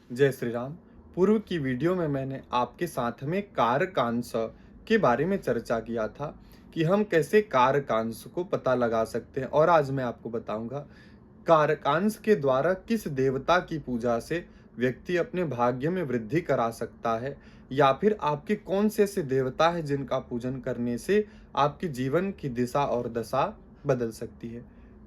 जय श्री राम। पूर्व की वीडियो में मैंने आपके साथ में कारकांश के बारे में चर्चा किया था कि हम कैसे कारकांश को पता लगा सकते हैं, और आज मैं आपको बताऊंगा कारकांश के द्वारा किस देवता की पूजा से व्यक्ति अपने भाग्य में वृद्धि करा सकता है, या फिर आपके कौन से ऐसे देवता है जिनका पूजन करने से आपके जीवन की दिशा और दशा बदल सकती है।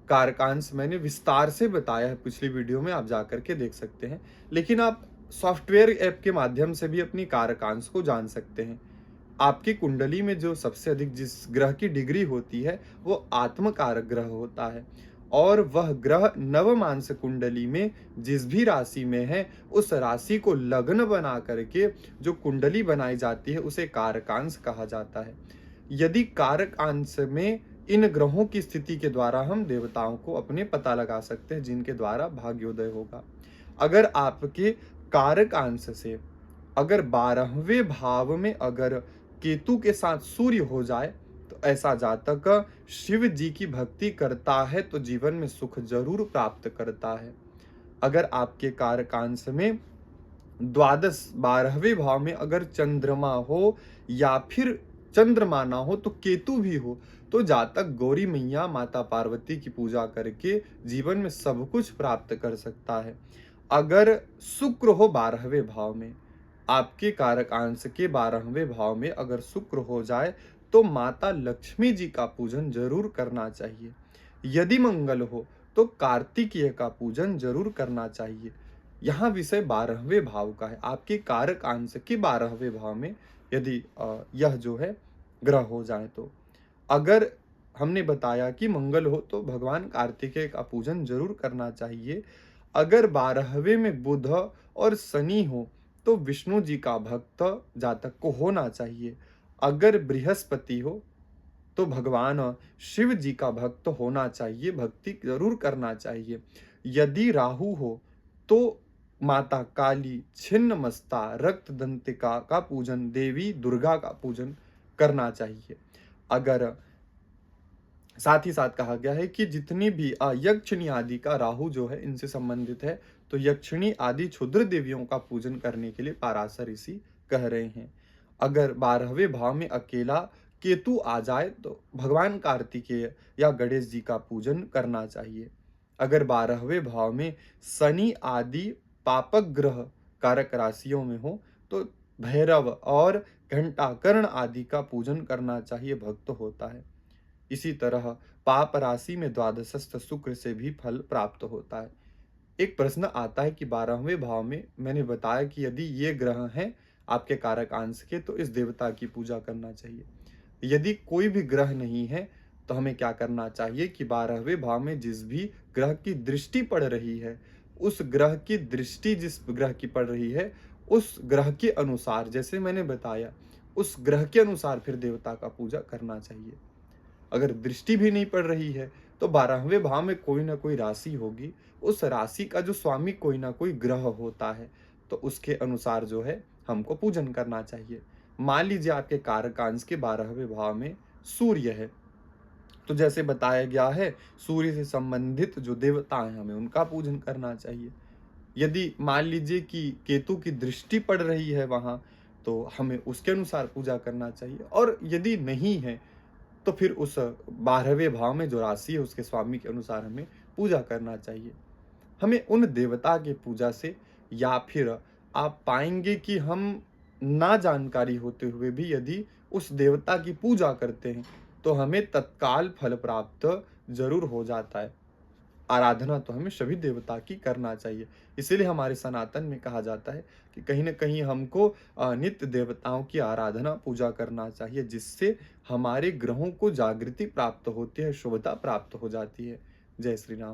कारकांश मैंने विस्तार से बताया है पिछली वीडियो में, आप जाकर के देख सकते हैं। लेकिन आप सॉफ्टवेयर ऐप के माध्यम से भी अपनी कारकांश को जान सकते हैं। आपकी कुंडली में जो सबसे अधिक जिस ग्रह की डिग्री होती है वो आत्मकारक ग्रह होता है, और वह ग्रह नवमांस कुंडली में जिस भी राशि में है उस राशि को लग्न बना करके जो कुंडली बनाई जाती है उसे कारकांश कहा जाता है। यदि कारकांश में इन ग्रहों की स्थिति के द्वारा हम देवताओं को अपने पता लगा सकते हैं जिनके द्वारा भाग्योदय होगा। अगर आपके कारकांश से अगर 12वें भाव में अगर केतु के साथ सूर्य हो जाए तो ऐसा जातक शिव जी की भक्ति करता है तो जीवन में सुख जरूर प्राप्त करता है। अगर आपके कारकांश में द्वादश 12वें भाव में अगर चंद्रमा हो या फिर चंद्रमा ना हो तो केतु भी हो, तो जातक गौरी मैया माता पार्वती की पूजा करके जीवन में सब कुछ प्राप्त कर सकता है। अगर शुक्र हो 12वें भाव में, आपके कारक अंश के 12वें भाव में अगर शुक्र हो जाए तो माता लक्ष्मी जी का पूजन जरूर करना चाहिए। यदि मंगल हो तो कार्तिकेय का पूजन जरूर करना चाहिए। यहाँ विषय 12वें भाव का है। आपके कारक अंश के 12वें भाव में यदि यह जो है ग्रह हो जाए तो, अगर हमने बताया कि मंगल हो तो भगवान कार्तिकेय का पूजन जरूर करना चाहिए। अगर 12वें में बुध और शनि हो तो विष्णु जी का भक्त जातक को होना चाहिए। अगर बृहस्पति हो तो भगवान शिव जी का भक्त होना चाहिए, भक्ति जरूर करना चाहिए। यदि राहु हो तो माता काली, छिन्नमस्ता, रक्त दंतिका का पूजन, देवी दुर्गा का पूजन करना चाहिए। अगर साथ ही साथ कहा गया है कि जितनी भी यक्षिणी आदि का राहु जो है इनसे संबंधित है, तो यक्षिणी आदि क्षुद्र देवियों का पूजन करने के लिए पाराशर ऋषि कह रहे हैं। अगर 12वें भाव में अकेला केतु आ जाए तो भगवान कार्तिकेय या गणेश जी का पूजन करना चाहिए। अगर 12वें भाव में शनि आदि पापक ग्रह कारक राशियों में हो तो भैरव और घंटाकर्ण आदि का पूजन करना चाहिए, भक्त होता है। इसी तरह पाप राशि में द्वादशस्थ शुक्र से भी फल प्राप्त होता है। एक प्रश्न आता है कि 12वें भाव में मैंने बताया कि यदि ये ग्रह हैं आपके कारक अंश के तो इस देवता की पूजा करना चाहिए। यदि कोई भी ग्रह नहीं है तो हमें क्या करना चाहिए कि 12वें भाव में जिस भी ग्रह की दृष्टि पड़ रही है, उस ग्रह की दृष्टि जिस ग्रह की पड़ रही है उस ग्रह के अनुसार, जैसे मैंने बताया, उस ग्रह के अनुसार फिर देवता का पूजा करना चाहिए। अगर दृष्टि भी नहीं पड़ रही है तो 12वें भाव में कोई ना कोई राशि होगी, उस राशि का जो स्वामी कोई ना कोई ग्रह होता है, तो उसके अनुसार जो है हमको पूजन करना चाहिए। मान लीजिए आपके कारकांश के 12वें भाव में सूर्य है, तो जैसे बताया गया है सूर्य से संबंधित जो देवता हैं हमें उनका पूजन करना चाहिए। यदि मान लीजिए कि केतु की दृष्टि पड़ रही है वहां, तो हमें उसके अनुसार पूजा करना चाहिए। और यदि नहीं है तो फिर उस 12वें भाव में जो राशि है उसके स्वामी के अनुसार हमें पूजा करना चाहिए। हमें उन देवता के पूजा से, या फिर आप पाएंगे कि हम ना जानकारी होते हुए भी यदि उस देवता की पूजा करते हैं तो हमें तत्काल फल प्राप्त जरूर हो जाता है। आराधना तो हमें सभी देवता की करना चाहिए। इसीलिए हमारे सनातन में कहा जाता है कि कहीं न कहीं हमको नित्य देवताओं की आराधना पूजा करना चाहिए, जिससे हमारे ग्रहों को जागृति प्राप्त होती है, शुभता प्राप्त हो जाती है। जय श्री राम।